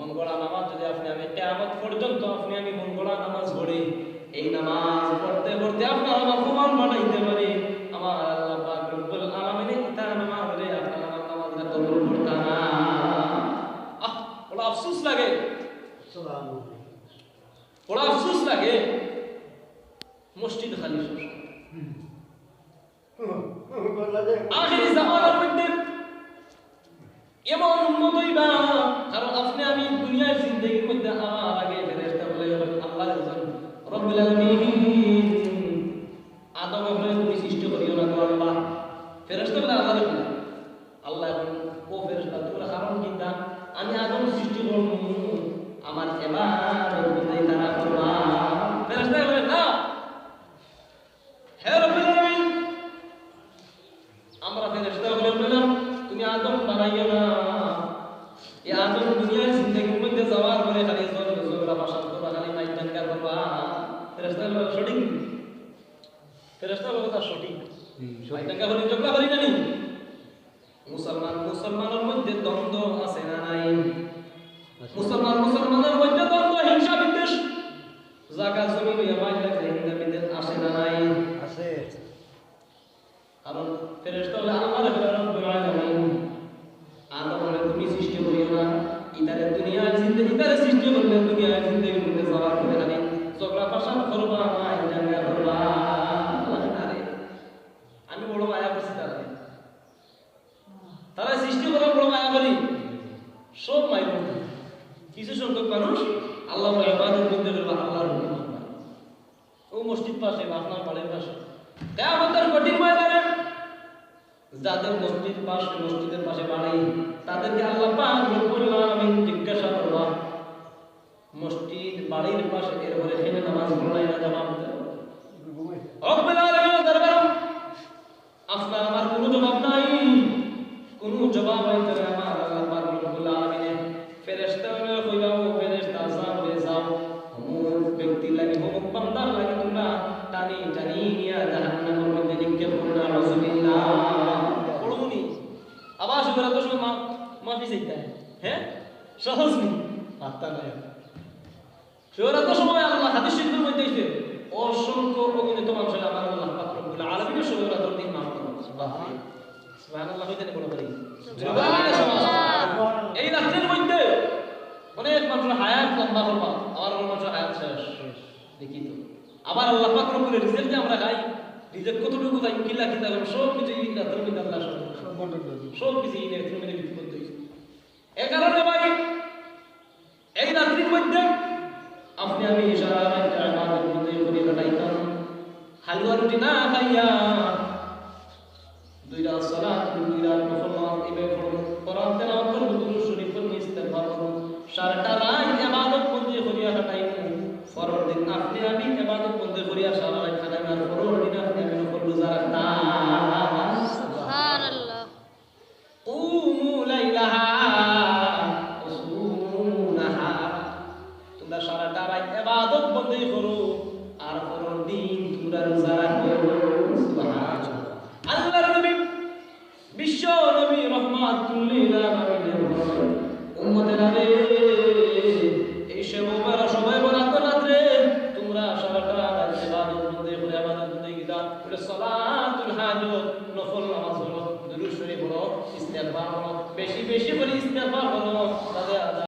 মন গড়া নামাজ যদি আপনি আমি কিয়ামত পর্যন্ত আপনি আমি মন গড়া নামাজ পড়ি, এই নামাজ পড়তে পড়তে আপনার আমার প্রমাণ বানাইতে পারি আমার আল্লাহ পাক রব্বুল আলামিন তার নামাজে আপনার আমার নামাজটা কবুল করতা না। বড় আফসোস লাগে, বড় আফসোস লাগে মসজিদ খালি আখিরি জামানার মধ্যে এমন উন্নত হইবা, কারণ আপনি আমি দুনিয়ার জিন্দেগির মধ্যে আমার আগে ফেরেশতা বলে আল্লাহর রব্বুল আলামিন আদম বলে তুমি সৃষ্টি করিও না আল্লাহ, ফেরেশতা বলে আল্লাহর বলে আল্লাহ এখন ও ফেরেশতা তোমরা কারণ কিনা আমি আদম সৃষ্টি করব আমার ইবাদত করতে তারা করবা, ফেরেশতা বলে না হে রব্বুল আলামিন আমরা ফেরেশতা বলে বললাম তুমি আদম বানাইও না, এই আদম দুনিয়ার জিন্দেগির মধ্যে যাওয়ার পরে খালি জোরা ভাষা করবা খালি মাইক টানকা করবা, ফেরেশতা বলে সঠিক, ফেরেশতা বলে তা সঠিক মাইক টানকা বলে ঝগড়া করি না নি। মুসলমানের মধ্যে দ্বন্দ্ব আছে না নাই? মুসলমানের মধ্যে দ্বন্দ্ব হিংসা বিদ্বেষ জায়গা জমি নিয়ে মাইলা হিংসা বিদ্বেষ আসে না নাই? আছে। কারণ ফেরেশতা বলে আল্লাহর রব্বুল আলামিন আদম বলে তুমি সৃষ্টি করিও না, ইতারে দুনিয়ার জিন্দেগি ইতারে সৃষ্টি করলে দুনিয়ার জিন্দেগির মধ্যে যাওয়ার পরে খালি ঝগড়া ফাসাদ করবা মাইক টানকা করবা। আরে আমি বড় মায়া করছি তারা সৃষ্টি করার বড় মায়া করি সব মাই করতে, কিছু সংখ্যক মানুষ আল্লাহ ইবাদত করতে করবে আল্লাহর হুকুম ও মসজিদ পাশে আপনার বাড়ির পাশে কিয়ামতের কঠিন ময়দানে যাদের মসজিদের পাশে বাড়ি তাদেরকে আল্লাহ পাক রব্বুল আলামিন জিজ্ঞাসা করবা মসজিদ বাড়ির পাশে এর পরে এখানে নামাজ পড়লাই না জবাব দাও রব্বুল আলামিনের দরবারে আপনার আমার কোনো জবাব নাই, কোন জবাব হইতে আমার আল্লাহ পাক রব্বুল আলামিন ফেরেশতাদের কইবা ও ফেরেশতা সামনে যাও অমুক ব্যক্তি লাগি অমুক বান্দার লাগি তোমরা টানি টানি নিয়া জাহান্নামের মধ্যে নিক্ষেপ করো না রাসূলুল্লাহ পড়ুনি আবার সুরা তো সময় মাফি চাইতে হ্যাঁ সহজ নেই আত্মা নাই সুরা তো সময় আল্লাহ হাদিস শরীফের মধ্যে আছে অসংখ্য অগণিত মানুষ আমার আল্লাহ পাক রব্বুল আলামিনের সুরা তো দিন মাফ করুন সুবহানাল্লাহ হইতে বড় করি এই রাতের মধ্যে অনেক মানুষের হায়াত লম্বা করবা আমার মানুষের হায়াত শেষ দেখি তো আবার আল্লাহ পাক রব্বুল রিজিক যে আমরা খাই রিজিক কতটুকু খাই কিলা কিলা সব কিছু এই রাতের মধ্যে আল্লাহ সব বন্টন করে সব কিছু এই রাতের মধ্যে বিক্রি করতে হইছে। এই কারণে ভাই এই রাতের মধ্যে আপনি আমি ইশারা একটা ইবাদত করতে করি কাটাইতাম হালুয়া রুটি না খাইয়া দুইটা সালাত দুইটা নফল নামাজ ইবাদত করব কোরআন তেলাওয়াত করব দুরূদ শরীফ পড়ব ইস্তেগফার করব সারাটা রাত ইবাদত করতে করিয়া কাটাইব ফরজ দিন আপনি আমি ইবাদত করতে করিয়া সারা রাত কাটাইব আর ফরজ দিন আপনি আমি নফল রোজা রাখতাম সুবহানাল্লাহ কুমু লাইলাহা ওয়াসুমুনাহা তোমরা সারাটা রাত ইবাদত বন্ধ করো আর ফরজ দিন তোমরা রোজা রাখো সুবহানাল্লাহ। আল্লাহর নবী বিশ্ব নবী রহমাতুল লিল আলামিন উম্মতের আরে এই সবার সবাই বরাত রাতে তোমরা সারাটা রাত ইবাদত বন্ধ করে ইবাদত বন্ধ গিতা করে সালাতুল হাজত নফল নামাজ পড়ো দুরূদ শরীফ পড়ো ইস্তেগফার করো বেশি বেশি করে ইস্তেগফার করো তাদের